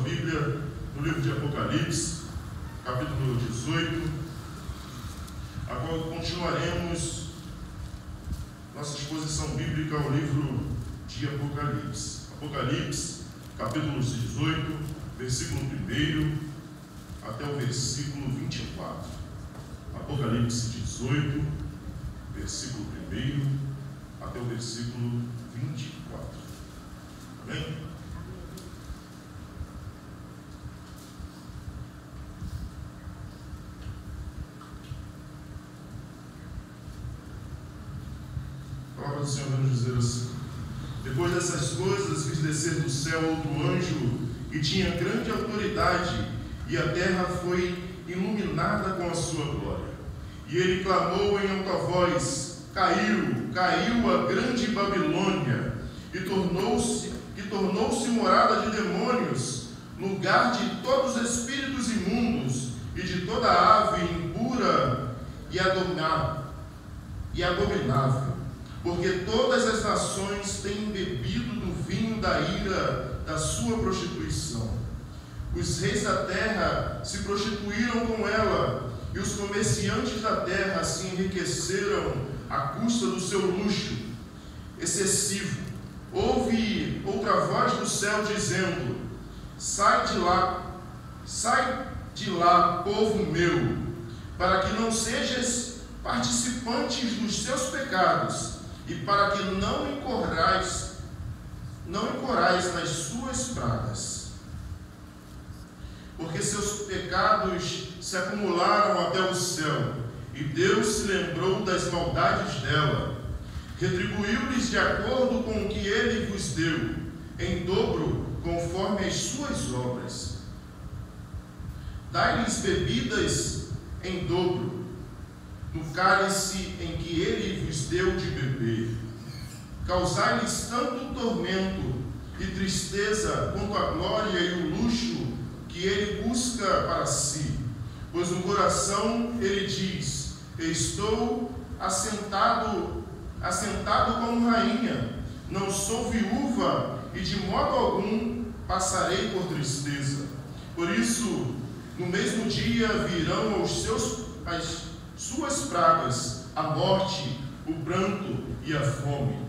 Bíblia no livro de Apocalipse, capítulo 18, a qual continuaremos nossa exposição bíblica ao livro de Apocalipse. Apocalipse, capítulo 18, versículo 1 até o versículo 24. Apocalipse 18, versículo 1 até o versículo 24. Amém? A palavra do Senhor vai nos dizer assim: depois dessas coisas, fiz descer do céu outro anjo que tinha grande autoridade, e a terra foi iluminada com a sua glória. E ele clamou em alta voz: caiu a grande Babilônia, e tornou-se morada de demônios, lugar de todos os espíritos imundos e de toda ave impura e abominável, porque todas as nações têm bebido do vinho da ira da sua prostituição. Os reis da terra se prostituíram com ela, e os comerciantes da terra se enriqueceram à custa do seu luxo excessivo. Houve outra voz do céu dizendo: sai de lá, povo meu, para que não sejas participantes dos seus pecados, e para que não incorrais nas suas pragas. Porque seus pecados se acumularam até o céu, e Deus se lembrou das maldades dela. Retribuiu-lhes de acordo com o que ele vos deu, em dobro, conforme as suas obras. Dai-lhes bebidas em dobro, no cálice em que ele vos deu de beber. Causai-lhes tanto tormento e tristeza quanto a glória e o luxo que ele busca para si. Pois no coração ele diz: estou assentado como rainha, não sou viúva, e de modo algum passarei por tristeza. Por isso, no mesmo dia virão as suas pragas, a morte, o pranto e a fome.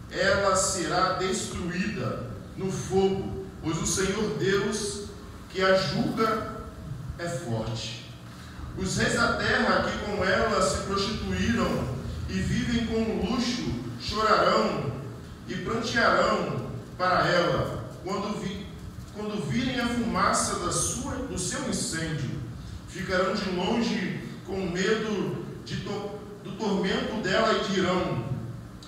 Ela será destruída no fogo, pois o Senhor Deus que a julga é forte. Os reis da terra que com ela se prostituíram e vivem com luxo chorarão e prantearão para ela quando virem a fumaça do seu incêndio. Ficarão de longe com medo do tormento dela e dirão: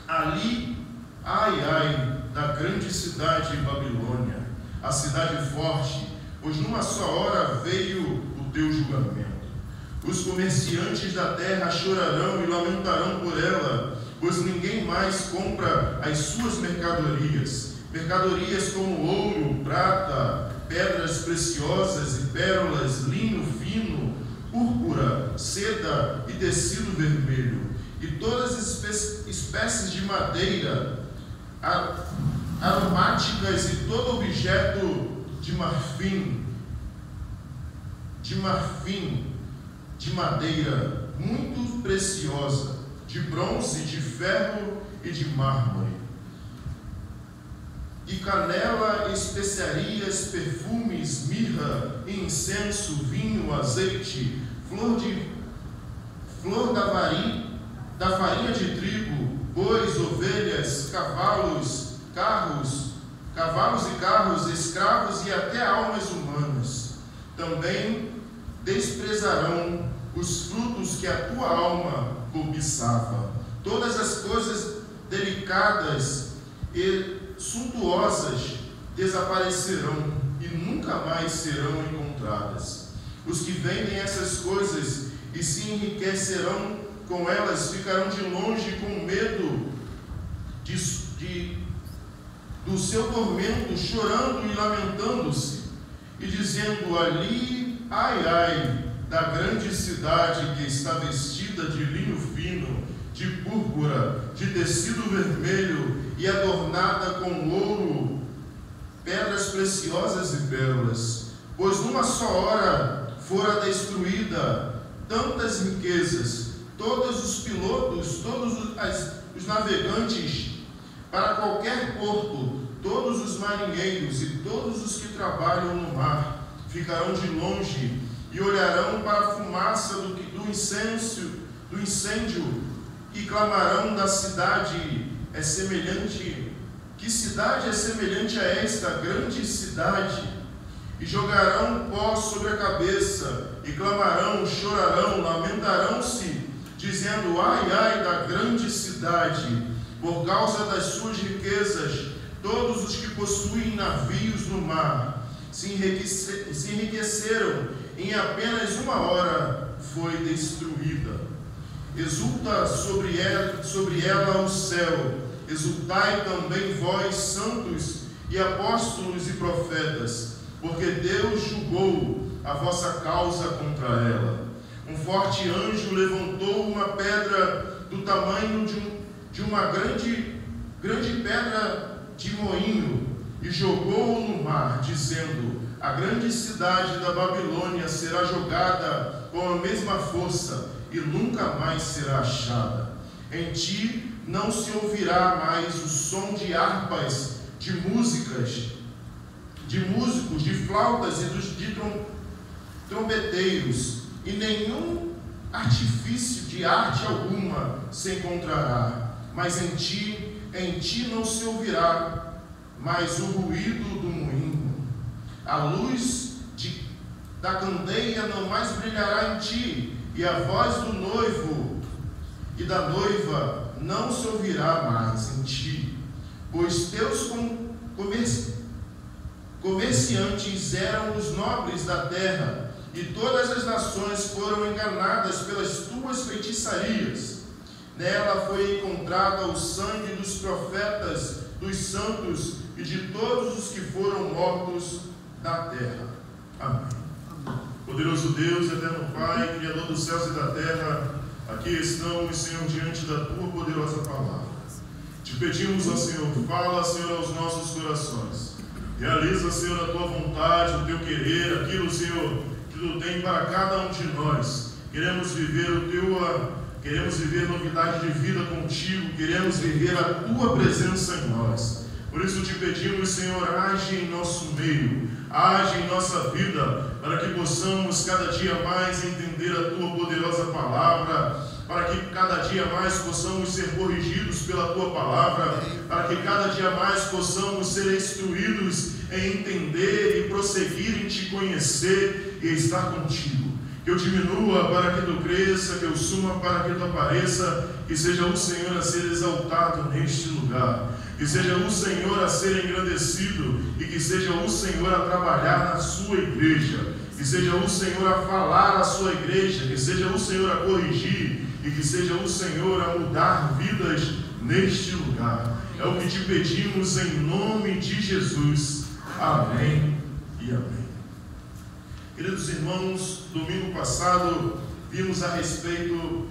ali, ai, ai, da grande cidade Babilônia, a cidade forte, pois numa só hora veio o teu julgamento. Os comerciantes da terra chorarão e lamentarão por ela, pois ninguém mais compra as suas mercadorias como ouro, prata, pedras preciosas e pérolas, linho fino, púrpura, seda e tecido vermelho, e todas as espécies de madeira aromáticas e todo objeto de marfim, de madeira muito preciosa, de bronze, de ferro e de mármore, e canela, especiarias, perfumes, mirra, incenso, vinho, azeite, flor da farinha de trigo, bois, ovelhas, cavalos e carros, escravos e até almas humanas. Também desprezarão os frutos que a tua alma cobiçava. Todas as coisas delicadas e suntuosas desaparecerão e nunca mais serão encontradas. Os que vendem essas coisas e se enriquecerão com elas ficarão de longe com medo do seu tormento, chorando e lamentando-se, e dizendo: ali, ai, ai, da grande cidade que está vestida de linho fino, de púrpura, de tecido vermelho e adornada com ouro, pedras preciosas e pérolas, pois numa só hora fora destruída tantas riquezas, todos os pilotos, todos os navegantes para qualquer porto, todos os marinheiros e todos os que trabalham no mar ficarão de longe e olharão para a fumaça do incêndio e clamarão da cidade que cidade é semelhante a esta grande cidade? E jogarão pó sobre a cabeça, e clamarão, chorarão, lamentarão-se, dizendo: ai, ai da grande cidade, por causa das suas riquezas, todos os que possuem navios no mar se enriqueceram, em apenas uma hora foi destruída. Exulta sobre ela o céu, exultai também vós, santos e apóstolos e profetas, porque Deus julgou a vossa causa contra ela. Um forte anjo levantou uma pedra do tamanho de uma grande pedra de moinho e jogou-o no mar, dizendo: a grande cidade da Babilônia será jogada com a mesma força e nunca mais será achada. Em ti não se ouvirá mais o som de harpas, de músicos, de flautas e de trombeteiros, e nenhum artifício de arte alguma se encontrará. Mas em ti não se ouvirá mais o ruído do moinho. A luz da candeia não mais brilhará em ti, e a voz do noivo e da noiva não se ouvirá mais em ti, pois teus comerciantes eram os nobres da terra, e todas as nações foram enganadas pelas tuas feitiçarias. Nela foi encontrada o sangue dos profetas, dos santos e de todos os que foram mortos da terra. Amém. Poderoso Deus, eterno Pai, Criador dos céus e da terra, aqui estamos, Senhor, diante da Tua poderosa palavra. Te pedimos, ó Senhor, fala, Senhor, aos nossos corações. Realiza, Senhor, a Tua vontade, o Teu querer, aquilo, Senhor, que Tu tem para cada um de nós. Queremos viver novidade de vida contigo, queremos viver a Tua presença em nós. Por isso te pedimos, Senhor, age em nosso meio, age em nossa vida, para que possamos cada dia mais entender a Tua poderosa palavra, para que cada dia mais possamos ser corrigidos pela Tua palavra, para que cada dia mais possamos ser instruídos em entender e prosseguir em Te conhecer e estar contigo. Que eu diminua para que Tu cresça, que eu suma para que Tu apareça, que seja o Senhor a ser exaltado neste lugar, que seja o Senhor a ser engrandecido e que seja o Senhor a trabalhar na sua igreja, que seja o Senhor a falar à sua igreja, que seja o Senhor a corrigir e que seja o Senhor a mudar vidas neste lugar. É o que te pedimos em nome de Jesus. Amém e amém. Queridos irmãos, domingo passado vimos a respeito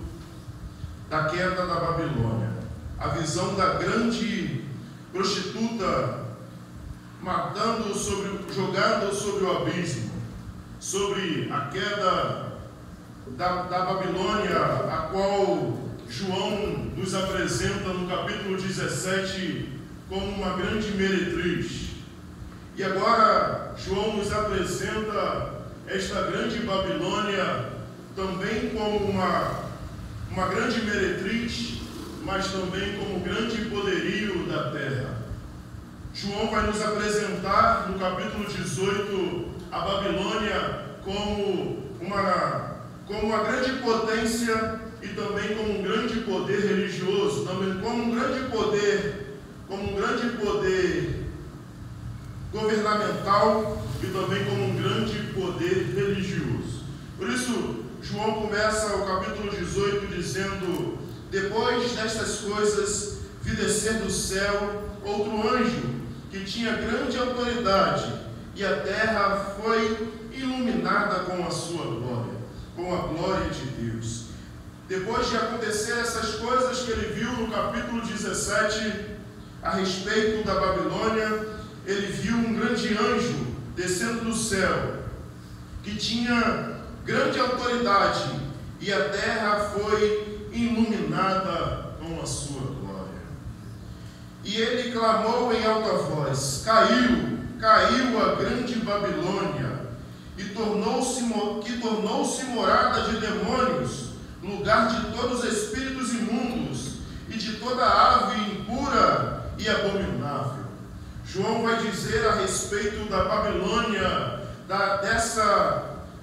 da queda da Babilônia, a visão da grande prostituta jogando sobre o abismo, sobre a queda da Babilônia, a qual João nos apresenta no capítulo 17 como uma grande meretriz. E agora João nos apresenta esta grande Babilônia também como uma grande meretriz, mas também como grande poderio da terra. João vai nos apresentar no capítulo 18 a Babilônia como uma grande potência e também como um grande poder religioso, também como um grande poder governamental e também como um grande poder religioso. Por isso, João começa o capítulo 18 dizendo: depois destas coisas, vi descer do céu outro anjo que tinha grande autoridade, e a terra foi iluminada com a sua glória, com a glória de Deus. Depois de acontecer essas coisas que ele viu no capítulo 17 a respeito da Babilônia, ele viu um grande anjo descendo do céu, que tinha grande autoridade, e a terra foi iluminada com a sua glória. E ele clamou em alta voz: caiu a grande Babilônia, e tornou-se morada de demônios, lugar de todos os espíritos imundos e de toda ave impura e abominável. João vai dizer a respeito da Babilônia,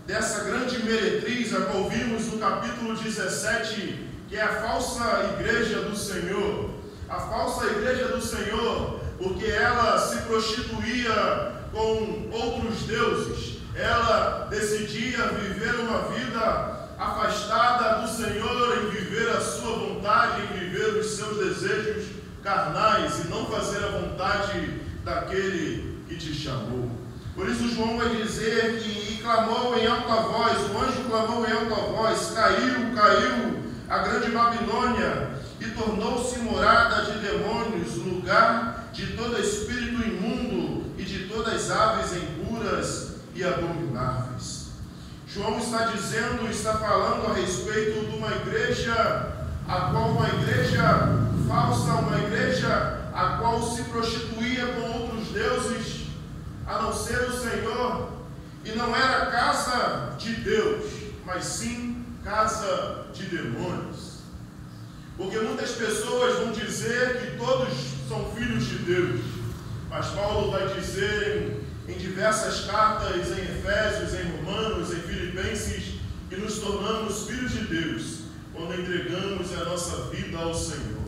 dessa grande meretriz, a qual vimos no capítulo 17, que é a falsa igreja do Senhor. A falsa igreja do Senhor, porque ela se prostituía com outros deuses. Ela decidia viver uma vida afastada do Senhor, em viver a sua vontade, em viver os seus desejos carnais e não fazer a vontade daquele que te chamou. Por isso João vai dizer que clamou em alta voz, o anjo clamou em alta voz: caiu a grande Babilônia, e tornou-se morada de demônios, lugar de todo espírito imundo e de todas as aves impuras e abomináveis. João está falando a respeito de uma igreja, uma igreja falsa, uma igreja a qual se prostituía com outros deuses, a não ser o Senhor, e não era casa de Deus, mas sim casa de demônios. Porque muitas pessoas vão dizer que todos são filhos de Deus, mas Paulo vai dizer em diversas cartas, em Efésios, em Romanos, em Filipenses, que nos tornamos filhos de Deus quando entregamos a nossa vida ao Senhor,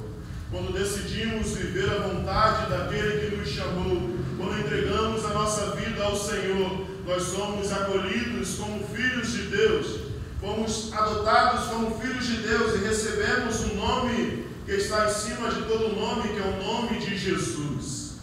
quando decidimos viver a vontade daquele que nos chamou, quando entregamos a nossa vida ao Senhor, nós somos acolhidos como filhos de Deus, fomos adotados como filhos de Deus e recebemos um nome que está acima de todo nome, que é o nome de Jesus.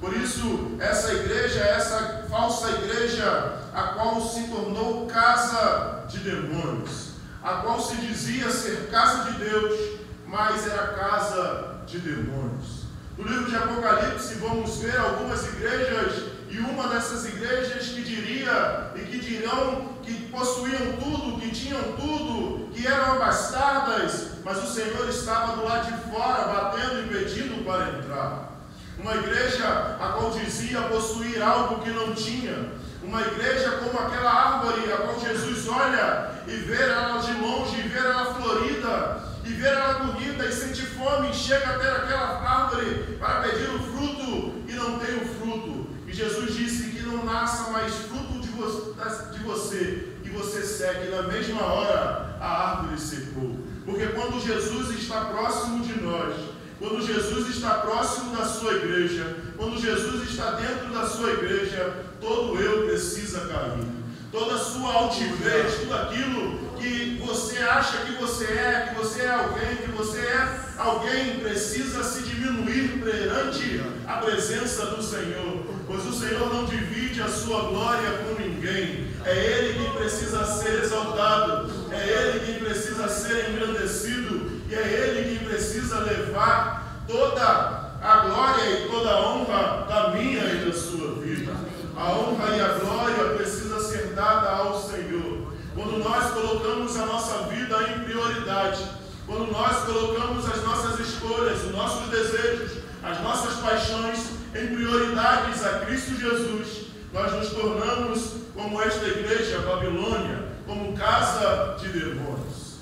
Por isso, essa igreja, essa falsa igreja, a qual se tornou casa de demônios, a qual se dizia ser casa de Deus, mas era casa de demônios. No livro de Apocalipse vamos ver algumas igrejas, e uma dessas igrejas que dirão que possuíam tudo, que tinham tudo, que eram abastadas, mas o Senhor estava do lado de fora, batendo e pedindo para entrar. Uma igreja a qual dizia possuir algo que não tinha. Uma igreja como aquela árvore a qual Jesus olha e vê ela de longe, e vê ela florida, e vê ela bonita, e sente fome, e chega até aquela árvore para pedir o fruto, e não tem o fruto. E Jesus disse que não nasça mais fruto de você, e você seque. Na mesma hora a árvore secou. Porque quando Jesus está próximo de nós, quando Jesus está próximo da sua igreja, quando Jesus está dentro da sua igreja, todo eu precisa cair. Toda a sua altivez, tudo aquilo que você acha que você é alguém, precisa se diminuir perante a presença do Senhor. Pois o Senhor não divide a sua glória com ninguém. É Ele quem precisa ser exaltado, é Ele quem precisa ser engrandecido, e é Ele quem precisa levar toda a glória e toda a honra da minha e da sua vida. A honra e a glória precisa ser dada ao Senhor. Quando nós colocamos a nossa vida em prioridade, quando nós colocamos as nossas escolhas, os nossos desejos, as nossas paixões em prioridades a Cristo Jesus, nós nos tornamos como esta igreja Babilônia, como casa de demônios.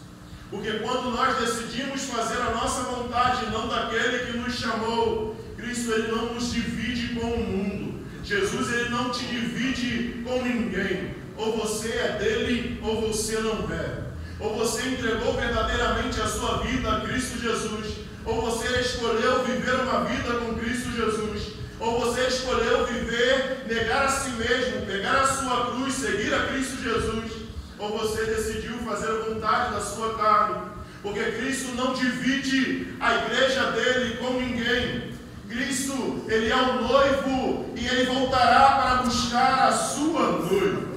Porque quando nós decidimos fazer a nossa vontade, não daquele que nos chamou, Cristo ele não nos divide com o mundo. Jesus ele não te divide com ninguém. Ou você é dele, ou você não é. Ou você entregou verdadeiramente a sua vida a Cristo Jesus, ou você escolheu viver uma vida com Cristo Jesus, ou você escolheu viver, negar a si mesmo, pegar a sua cruz, seguir a Cristo Jesus, ou você decidiu fazer a vontade da sua carne. Porque Cristo não divide a igreja dele com ninguém. Cristo, ele é o noivo e ele voltará para buscar a sua noiva.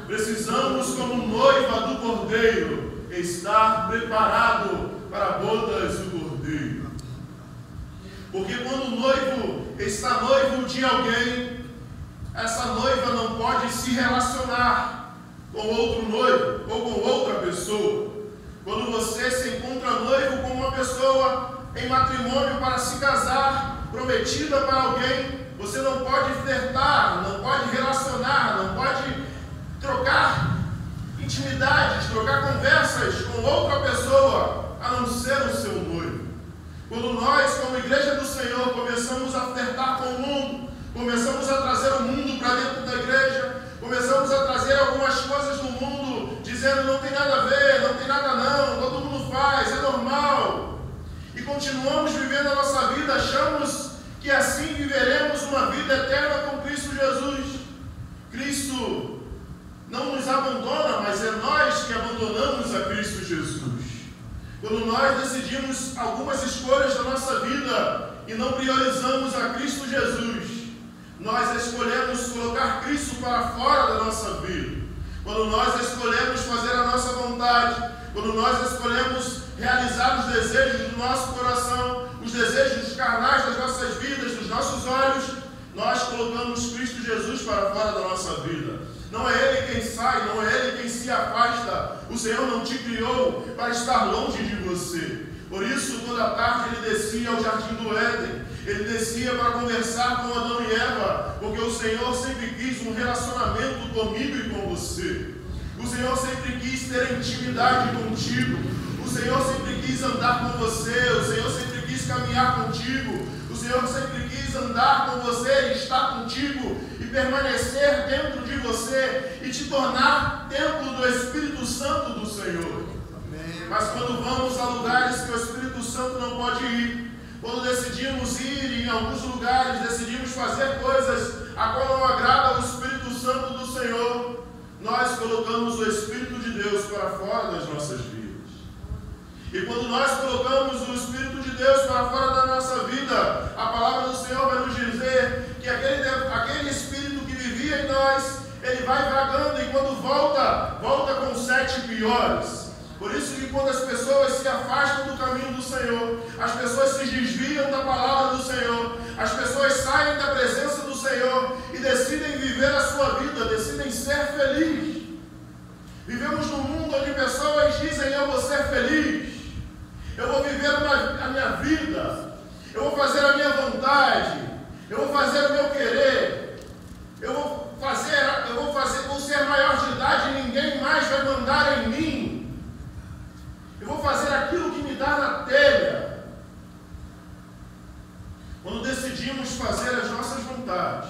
Precisamos, como noiva do Cordeiro, estar preparado para bodas do Cordeiro. Porque quando o noivo está noivo de alguém, essa noiva não pode se relacionar com outro noivo ou com outra pessoa. Quando você se encontra noivo com uma pessoa em matrimônio para se casar, prometida para alguém, você não pode flertar, não pode relacionar, não pode trocar intimidades, trocar conversas com outra pessoa, a não ser o seu noivo. Quando nós, como igreja do Senhor, começamos a flertar com o mundo, começamos a trazer o mundo para dentro da igreja, começamos a trazer algumas coisas do mundo, dizendo não tem nada a ver, não tem nada não, todo mundo faz, é normal, e continuamos vivendo a nossa vida, achamos que assim viveremos uma vida eterna com Cristo Jesus. Cristo não nos abandona, mas é nós que abandonamos a Cristo Jesus. Quando nós decidimos algumas escolhas da nossa vida e não priorizamos a Cristo Jesus, nós escolhemos colocar Cristo para fora da nossa vida. Quando nós escolhemos fazer a nossa vontade, quando nós escolhemos realizar os desejos do nosso coração, os desejos carnais das nossas vidas, dos nossos olhos, nós colocamos Cristo Jesus para fora da nossa vida. Não é Ele quem sai, não é Ele quem se afasta. O Senhor não te criou para estar longe de você. Por isso, toda tarde Ele descia ao jardim do Éden. Ele descia para conversar com Adão e Eva, porque o Senhor sempre quis um relacionamento comigo e com você. O Senhor sempre quis ter intimidade contigo. O Senhor sempre quis andar com você. O Senhor sempre quis caminhar contigo. O Senhor sempre quis andar com você e estar contigo e permanecer dentro de você e te tornar templo do Espírito Santo do Senhor. Amém. Mas quando vamos a lugares que o Espírito Santo não pode ir, quando decidimos ir em alguns lugares, decidimos fazer coisas a qual não agrada ao Espírito Santo do Senhor, nós colocamos o Espírito de Deus para fora das nossas vidas. E quando nós colocamos o Espírito de Deus para fora da nossa vida, a palavra do Senhor vai nos dizer que aquele Espírito que vivia em nós, ele vai vagando e quando volta com 7 piores. Por isso que quando as pessoas se afastam do caminho do Senhor, as pessoas se desviam da palavra do Senhor, as pessoas saem da presença do Senhor e decidem viver a sua vida, decidem ser felizes. Vivemos num mundo onde pessoas dizem: eu vou ser feliz, eu vou viver a minha vida, eu vou fazer a minha vontade, eu vou fazer o meu querer, vou ser maior de idade e ninguém mais vai mandar em mim, eu vou fazer aquilo que me dá na telha. Quando decidimos fazer as nossas vontades,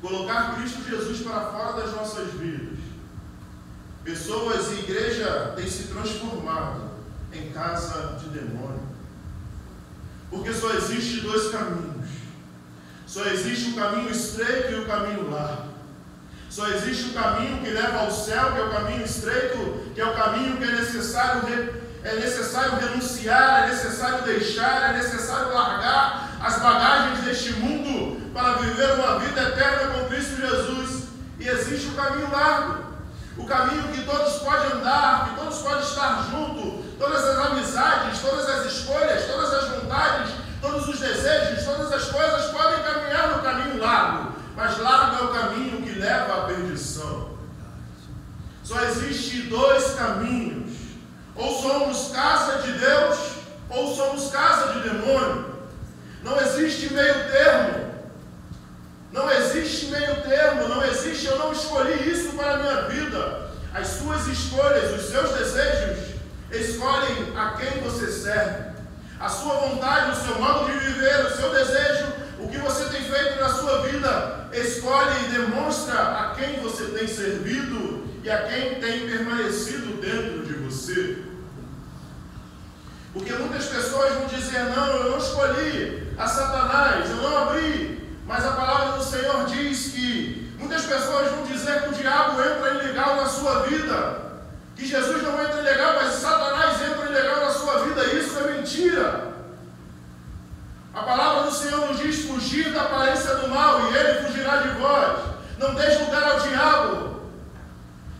colocar Cristo Jesus para fora das nossas vidas, pessoas e igreja têm se transformado em casa de demônio. Porque só existe 2 caminhos. Só existe o caminho estreito e o caminho largo. Só existe o caminho que leva ao céu, que é o caminho estreito, que é o caminho que é necessário renunciar, é necessário deixar, é necessário largar as bagagens deste mundo para viver uma vida eterna com Cristo Jesus. E existe o caminho largo, o caminho que todos podem andar, que todos podem estar juntos, todas as amizades, todas as escolhas, todas as vontades, todos os desejos, todas as coisas podem caminhar no caminho largo, mas largo é o caminho que leva à perdição. Só existe 2 caminhos: ou somos casa de Deus, ou somos casa de demônio. Não existe meio termo. Não existe meio termo, não existe eu não escolhi isso para a minha vida. As suas escolhas, os seus desejos, escolhem a quem você serve. A sua vontade, o seu modo de viver, o seu desejo, o que você tem feito na sua vida, escolhe e demonstra a quem você tem servido e a quem tem permanecido dentro de você. Porque muitas pessoas vão dizer: não, eu não escolhi a Satanás, eu não abri. Mas a palavra do Senhor diz que muitas pessoas vão dizer que o diabo entra ilegal na sua vida, que Jesus não entra ilegal, mas Satanás entra ilegal na sua vida. Isso é mentira. A palavra do Senhor nos diz: fugir da aparência do mal e ele fugirá de vós. Não deixe lugar ao diabo.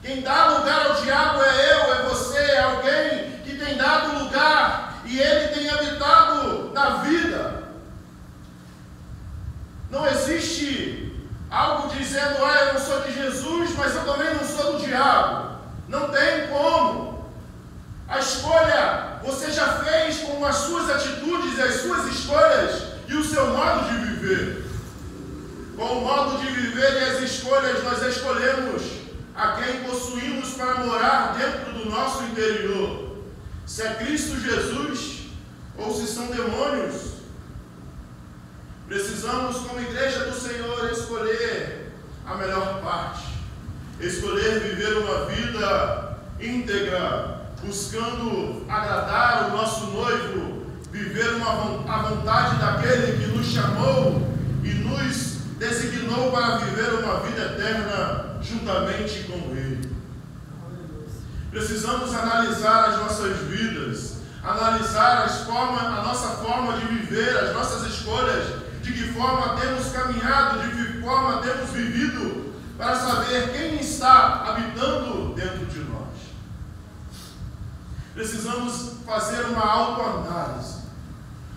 Quem dá lugar ao diabo é eu, é você, é alguém que tem dado lugar e ele tem habitado na vida. Jesus, mas eu também não sou do diabo. Não tem como. A escolha você já fez com as suas atitudes e as suas escolhas e o seu modo de viver. Com o modo de viver e as escolhas, nós escolhemos a quem possuímos para morar dentro do nosso interior. Se é Cristo Jesus ou se são demônios. Precisamos, como igreja do Senhor, escolher a melhor parte. Escolher viver uma vida íntegra, buscando agradar o nosso noivo, viver a vontade daquele que nos chamou e nos designou para viver uma vida eterna juntamente com Ele. Precisamos analisar as nossas vidas, analisar a nossa forma de viver, as nossas escolhas, de que forma temos caminhado, de que forma temos vivido, para saber quem está habitando dentro de nós. Precisamos fazer uma autoanálise.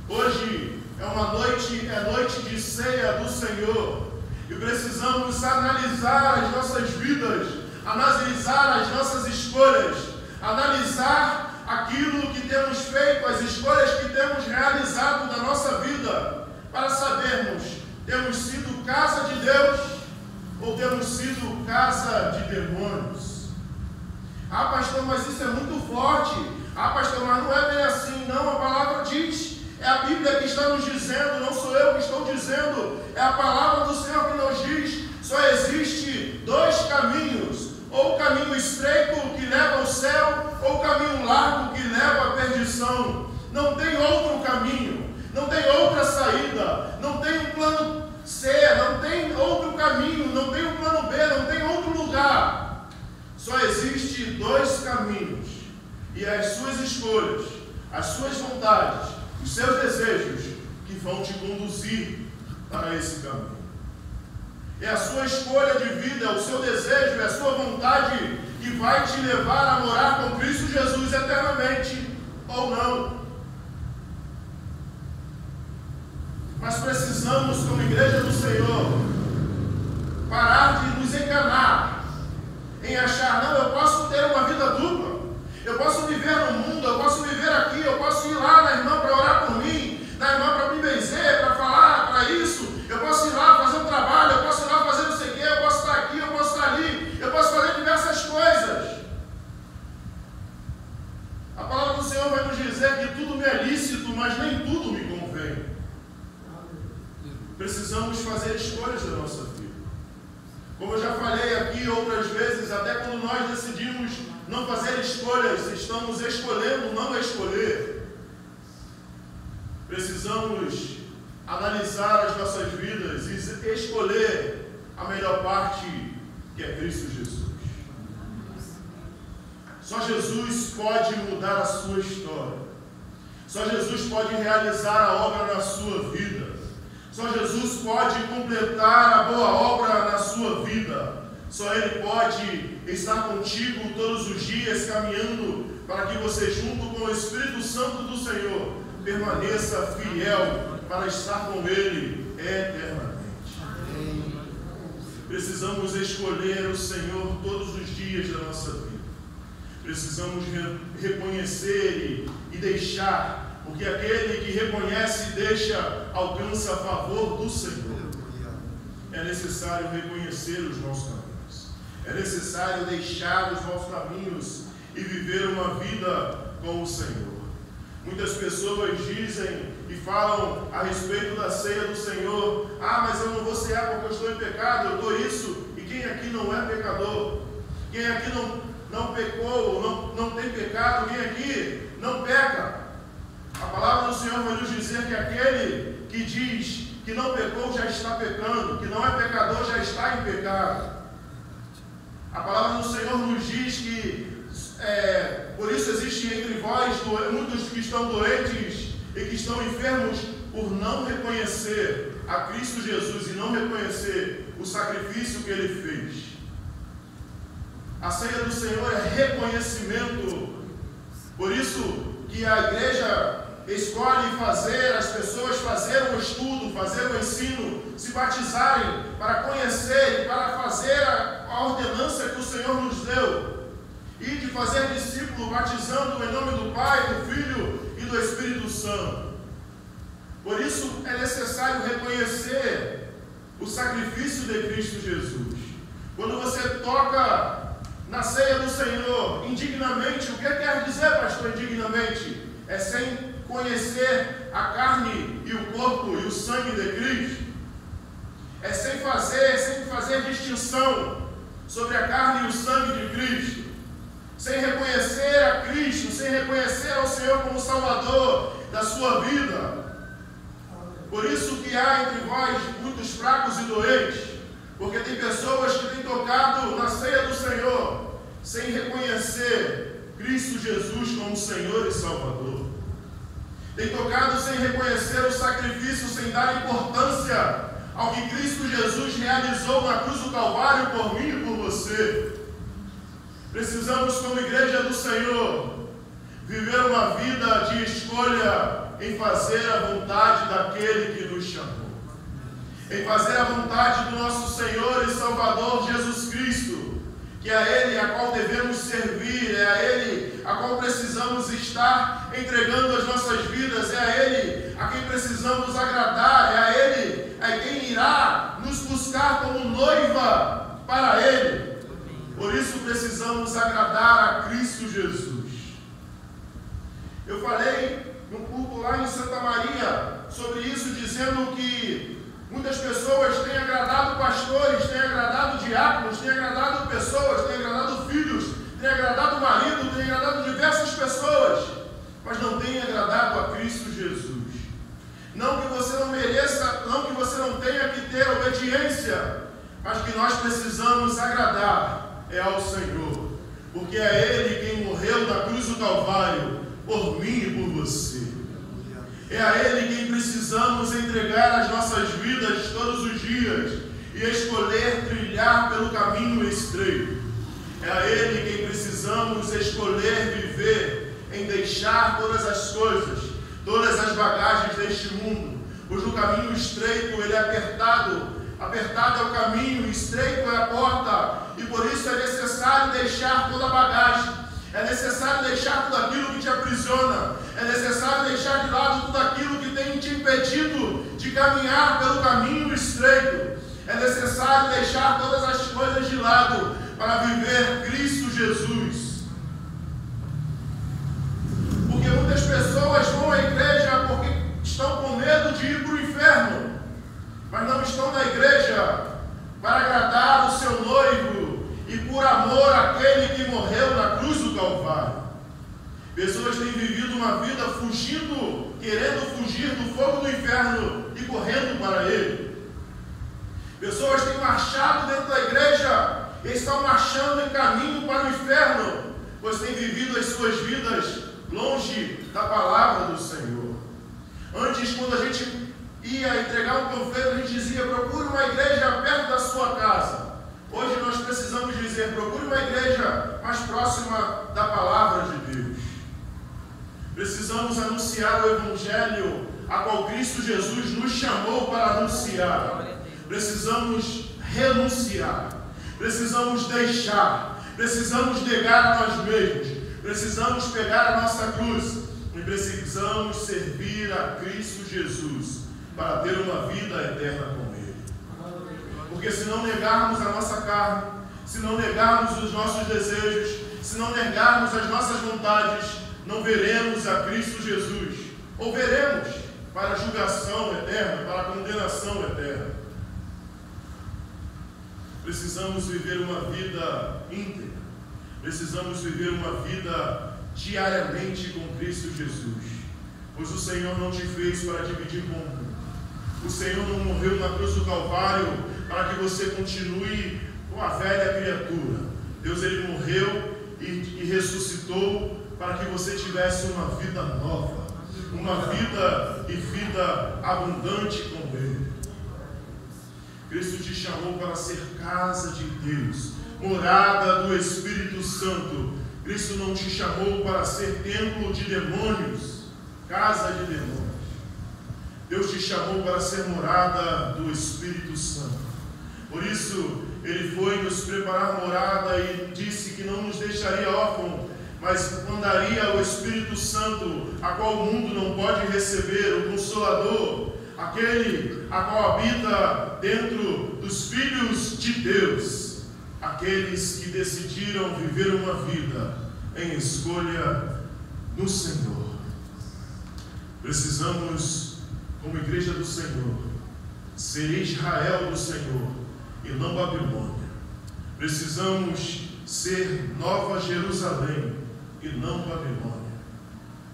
Hoje é noite de ceia do Senhor e precisamos analisar as nossas vidas, analisar as nossas escolhas, analisar aquilo que temos feito, as escolhas que temos realizado na nossa vida, para sabermos, temos sido casa de Deus ou temos sido casa de demônios? Ah, pastor, mas isso é muito forte. Ah, pastor, mas não é bem assim. Não, a palavra diz, é a Bíblia que está nos dizendo, não sou eu que estou dizendo, é a palavra do Senhor que nos diz. Só existe dois caminhos, ou o caminho estreito que leva ao céu, ou o caminho largo que leva à perdição. Não tem outro caminho, não tem outra saída, não tem um plano C, não tem outro caminho, não tem um plano B, não tem outro lugar. Só existe dois caminhos, e as suas escolhas, as suas vontades, os seus desejos que vão te conduzir para esse caminho. É a sua escolha de vida, o seu desejo, é a sua vontade que vai te levar a morar com Cristo Jesus eternamente, ou não. Mas precisamos, como igreja do Senhor, parar de nos enganar em achar, não, eu posso ter uma vida dupla, eu posso viver no mundo, eu posso viver aqui, eu posso ir lá na irmã para orar por mim, na irmã para me benzer, para falar, para isso, eu posso ir lá fazer um trabalho, eu posso ir lá fazer não sei o quê, eu posso estar aqui, eu posso estar ali, eu posso fazer diversas coisas. A palavra do Senhor vai nos dizer que tudo me é lícito, mas nem tudo me convém. Precisamos fazer escolhas da nossa vida. Como eu já falei aqui outras vezes, até quando nós decidimos não fazer escolhas, estamos escolhendo não escolher. Precisamos analisar as nossas vidas e escolher a melhor parte, que é Cristo Jesus. Só Jesus pode mudar a sua história. Só Jesus pode realizar a obra na sua vida. Só Jesus pode completar a boa obra na sua vida. Só Ele pode estar contigo todos os dias, caminhando para que você, junto com o Espírito Santo do Senhor, permaneça fiel para estar com Ele eternamente. Amém. Precisamos escolher o Senhor todos os dias da nossa vida. Precisamos reconhecer e deixar, porque aquele que reconhece e deixa, alcança favor do Senhor. É necessário reconhecer os nossos caminhos. É necessário deixar os nossos caminhos e viver uma vida com o Senhor. Muitas pessoas dizem e falam a respeito da ceia do Senhor: ah, mas eu não vou cear porque eu estou em pecado, eu estou isso. E quem aqui não é pecador? Quem aqui não pecou, não tem pecado? Quem aqui não peca? A palavra do Senhor vai nos dizer que aquele que diz que não pecou já está pecando, que não é pecador já está em pecado. A palavra do Senhor nos diz que por isso existe entre vós muitos que estão doentes e que estão enfermos por não reconhecer a Cristo Jesus e não reconhecer o sacrifício que Ele fez. A ceia do Senhor é reconhecimento. Por isso que a igreja escolhe fazer, as pessoas fazerem o estudo, fazer o ensino, se batizarem para conhecer e para fazer ao fazer discípulo, batizando em nome do Pai, do Filho e do Espírito Santo. Por isso é necessário reconhecer o sacrifício de Cristo Jesus. Quando você toca na ceia do Senhor indignamente, o que quer dizer, pastor, indignamente? É sem conhecer a carne e o corpo e o sangue de Cristo. É sem fazer distinção sobre a carne e o sangue de Cristo. Sem reconhecer a Cristo, sem reconhecer ao Senhor como Salvador da sua vida. Por isso que há entre vós muitos fracos e doentes, porque tem pessoas que têm tocado na ceia do Senhor, sem reconhecer Cristo Jesus como Senhor e Salvador. Tem tocado sem reconhecer o sacrifício, sem dar importância ao que Cristo Jesus realizou na cruz do Calvário por mim e por você. Precisamos, como igreja do Senhor, viver uma vida de escolha em fazer a vontade daquele que nos chamou, em fazer a vontade do nosso Senhor e Salvador Jesus Cristo, que é a Ele a qual devemos servir, é a Ele a qual precisamos estar entregando as nossas vidas, é a Ele a quem precisamos agradar, é a Ele a quem irá nos buscar como noiva para Ele. Por isso precisamos agradar a Cristo Jesus. Eu falei no culto lá em Santa Maria sobre isso, dizendo que muitas pessoas têm agradado pastores, têm agradado diáconos, têm agradado pessoas, têm agradado filhos, têm agradado marido, têm agradado diversas pessoas, mas não têm agradado a Cristo Jesus. Não que você não mereça, não que você não tenha que ter obediência, mas que nós precisamos agradar é ao Senhor, porque é Ele quem morreu na cruz do Calvário por mim e por você. É a Ele quem precisamos entregar as nossas vidas todos os dias e escolher trilhar pelo caminho estreito. É a Ele quem precisamos escolher viver em deixar todas as coisas, todas as bagagens deste mundo, pois no caminho estreito ele é apertado é o caminho, estreito é a porta, e por isso é necessário deixar toda a bagagem, é necessário deixar tudo aquilo que te aprisiona, é necessário deixar de lado tudo aquilo que tem te impedido de caminhar pelo caminho estreito, é necessário deixar todas as coisas de lado para viver Cristo Jesus. Porque muitas pessoas vão à igreja porque estão com medo de ir para o inferno, mas não estão na igreja para agradar o seu noivo e por amor àquele que morreu na cruz do Calvário. Pessoas têm vivido uma vida fugindo, querendo fugir do fogo do inferno e correndo para ele. Pessoas têm marchado dentro da igreja e estão marchando em caminho para o inferno, pois têm vivido as suas vidas longe da palavra do Senhor. Antes, quando a gente ia entregar um panfleto, a gente dizia: procure uma igreja perto da sua casa. Hoje nós precisamos dizer: procure uma igreja mais próxima da palavra de Deus. Precisamos anunciar o Evangelho a qual Cristo Jesus nos chamou para anunciar. Precisamos renunciar, precisamos deixar, precisamos negar a nós mesmos, precisamos pegar a nossa cruz e precisamos servir a Cristo Jesus para ter uma vida eterna com Ele. Porque se não negarmos a nossa carne, se não negarmos os nossos desejos, se não negarmos as nossas vontades, não veremos a Cristo Jesus, ou veremos para a julgação eterna, para a condenação eterna. Precisamos viver uma vida íntegra, precisamos viver uma vida diariamente com Cristo Jesus, pois o Senhor não te fez para dividir com o mundo. O Senhor não morreu na cruz do Calvário para que você continue com a velha criatura. Deus, Ele morreu e ressuscitou para que você tivesse uma vida nova, uma vida e vida abundante com Ele. Cristo te chamou para ser casa de Deus, morada do Espírito Santo. Cristo não te chamou para ser templo de demônios, casa de demônios. Deus te chamou para ser morada do Espírito Santo. Por isso, Ele foi nos preparar morada e disse que não nos deixaria órfãos, mas mandaria o Espírito Santo, a qual o mundo não pode receber, o Consolador, aquele a qual habita dentro dos filhos de Deus, aqueles que decidiram viver uma vida em escolha no Senhor. Precisamos, como igreja do Senhor, ser Israel do Senhor e não Babilônia. Precisamos ser Nova Jerusalém e não Babilônia.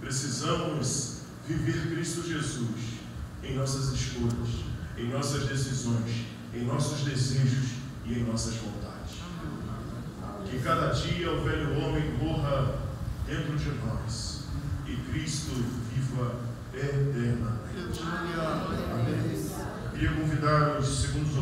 Precisamos viver Cristo Jesus em nossas escolhas, em nossas decisões, em nossos desejos e em nossas vontades. Que cada dia o velho homem morra dentro de nós e Cristo viva eternamente. Amém. Queria convidar os segundos ouvintes